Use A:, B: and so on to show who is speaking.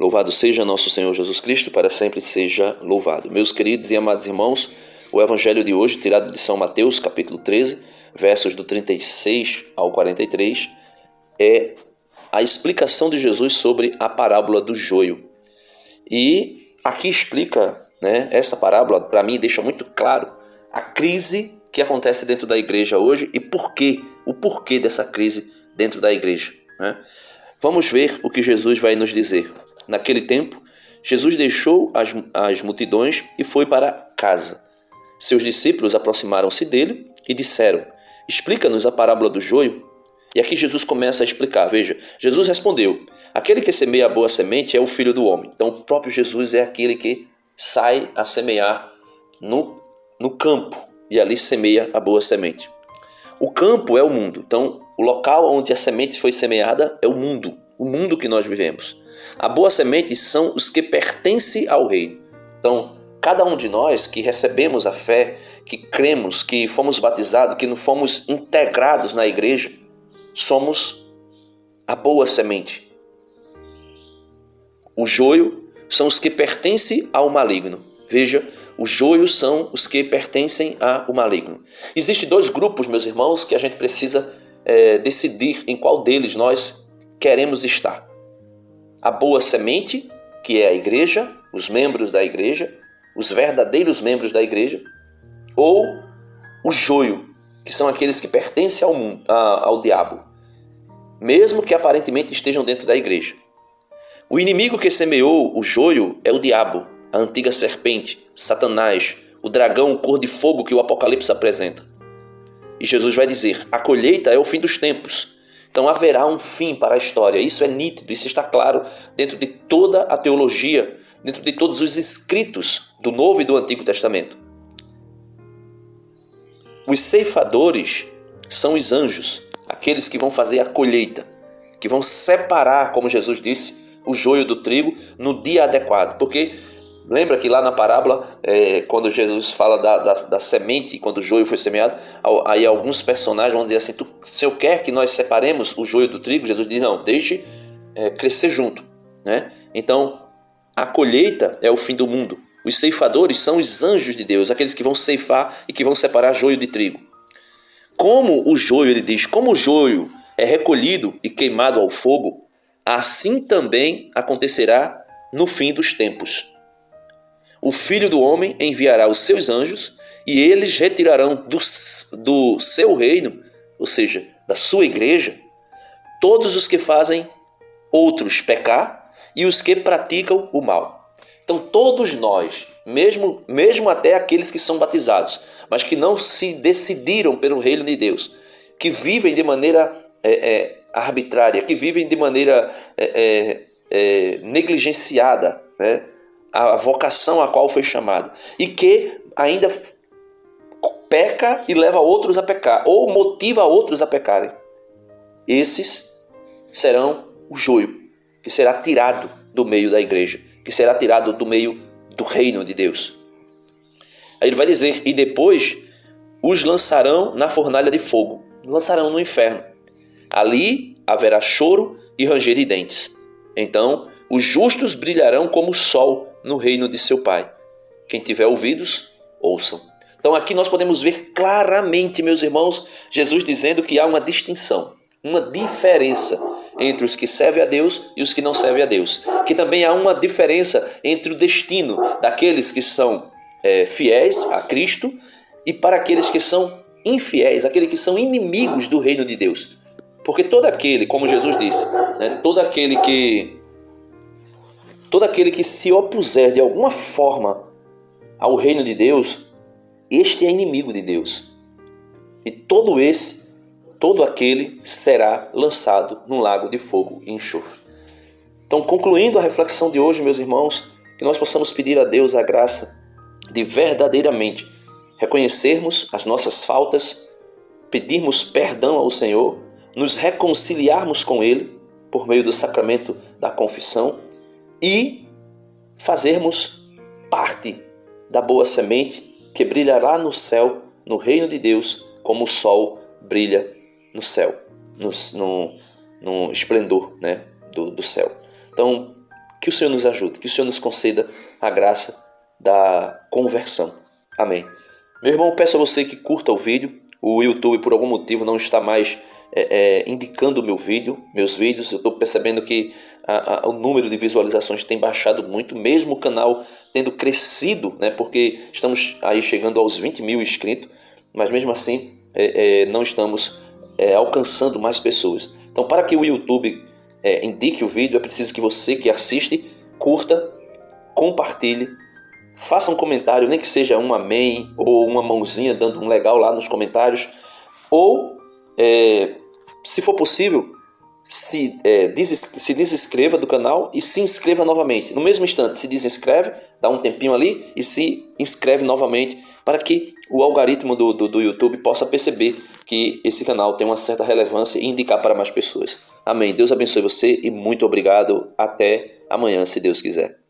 A: Louvado seja nosso Senhor Jesus Cristo, para sempre seja louvado. Meus queridos e amados irmãos, o evangelho de hoje, tirado de São Mateus, capítulo 13, versos do 36 ao 43, é a explicação de Jesus sobre a parábola do joio. E aqui explica, essa parábola, para mim, deixa muito claro a crise que acontece dentro da igreja hoje e o porquê dessa crise dentro da igreja. Vamos ver o que Jesus vai nos dizer. Naquele tempo, Jesus deixou as multidões e foi para casa. Seus discípulos aproximaram-se dele e disseram: explica-nos a parábola do joio. E aqui Jesus começa a explicar. Veja, Jesus respondeu: aquele que semeia a boa semente é o Filho do Homem. Então, o próprio Jesus é aquele que sai a semear no campo e ali semeia a boa semente. O campo é o mundo. Então, o local onde a semente foi semeada é o mundo que nós vivemos. A boa semente são os que pertencem ao reino. Então, cada um de nós que recebemos a fé, que cremos, que fomos batizados, que não fomos integrados na igreja, somos a boa semente. O joio são os que pertencem ao maligno. Veja, os joios são os que pertencem ao maligno. Existem dois grupos, meus irmãos, que a gente precisa decidir em qual deles nós queremos estar. A boa semente, que é a igreja, os membros da igreja, os verdadeiros membros da igreja, ou o joio, que são aqueles que pertencem ao mundo, ao diabo, mesmo que aparentemente estejam dentro da igreja. O inimigo que semeou o joio é o diabo, a antiga serpente, Satanás, o dragão, o cor de fogo que o Apocalipse apresenta. E Jesus vai dizer: a colheita é o fim dos tempos. Então haverá um fim para a história. Isso é nítido, isso está claro dentro de toda a teologia, dentro de todos os escritos do Novo e do Antigo Testamento. Os ceifadores são os anjos, aqueles que vão fazer a colheita, que vão separar, como Jesus disse, o joio do trigo no dia adequado. Porque lembra que lá na parábola, quando Jesus fala da semente, quando o joio foi semeado, aí alguns personagens vão dizer assim: o Senhor quer que nós separemos o joio do trigo? Jesus diz: não, deixe crescer junto. Então, a colheita é o fim do mundo. Os ceifadores são os anjos de Deus, aqueles que vão ceifar e que vão separar joio de trigo. Como o joio, ele diz, como o joio é recolhido e queimado ao fogo, assim também acontecerá no fim dos tempos. O Filho do Homem enviará os seus anjos e eles retirarão do seu reino, ou seja, da sua igreja, todos os que fazem outros pecar e os que praticam o mal. Então todos nós, mesmo até aqueles que são batizados, mas que não se decidiram pelo reino de Deus, que vivem de maneira arbitrária, que vivem de maneira negligenciada, a vocação a qual foi chamado, e que ainda peca e leva outros a pecar, ou motiva outros a pecarem. Esses serão o joio, que será tirado do meio da igreja, que será tirado do meio do reino de Deus. Aí ele vai dizer: e depois os lançarão na fornalha de fogo, lançarão no inferno. Ali haverá choro e ranger de dentes. Então os justos brilharão como o sol no reino de seu Pai. Quem tiver ouvidos, ouçam. Então aqui nós podemos ver claramente, meus irmãos, Jesus dizendo que há uma distinção, uma diferença entre os que servem a Deus e os que não servem a Deus. Que também há uma diferença entre o destino daqueles que são fiéis a Cristo e para aqueles que são infiéis, aqueles que são inimigos do reino de Deus. Porque todo aquele, como Jesus disse, todo aquele que se opuser de alguma forma ao reino de Deus, este é inimigo de Deus. E todo aquele será lançado num lago de fogo e enxofre. Então, concluindo a reflexão de hoje, meus irmãos, que nós possamos pedir a Deus a graça de verdadeiramente reconhecermos as nossas faltas, pedirmos perdão ao Senhor, nos reconciliarmos com Ele por meio do sacramento da confissão e fazermos parte da boa semente que brilhará no céu, no reino de Deus, como o sol brilha no céu, no esplendor do céu. Então, Que o Senhor nos ajude, que o Senhor nos conceda a graça da conversão. Amém. Meu irmão, peço a você que curta o vídeo. O YouTube, por algum motivo, não está mais indicando meus vídeos. Eu estou percebendo que o número de visualizações tem baixado muito, mesmo o canal tendo crescido, né? Porque estamos aí chegando aos 20 mil inscritos, mas mesmo assim não estamos alcançando mais pessoas. Então, para que o YouTube indique o vídeo, é preciso que você que assiste, curta, compartilhe, faça um comentário, nem que seja um amém ou uma mãozinha dando um legal lá nos comentários, ou se for possível, se desinscreva do canal e se inscreva novamente. No mesmo instante, se desinscreve, dá um tempinho ali e se inscreve novamente, para que o algoritmo do YouTube possa perceber que esse canal tem uma certa relevância e indicar para mais pessoas. Amém. Deus abençoe você e muito obrigado. Até amanhã, se Deus quiser.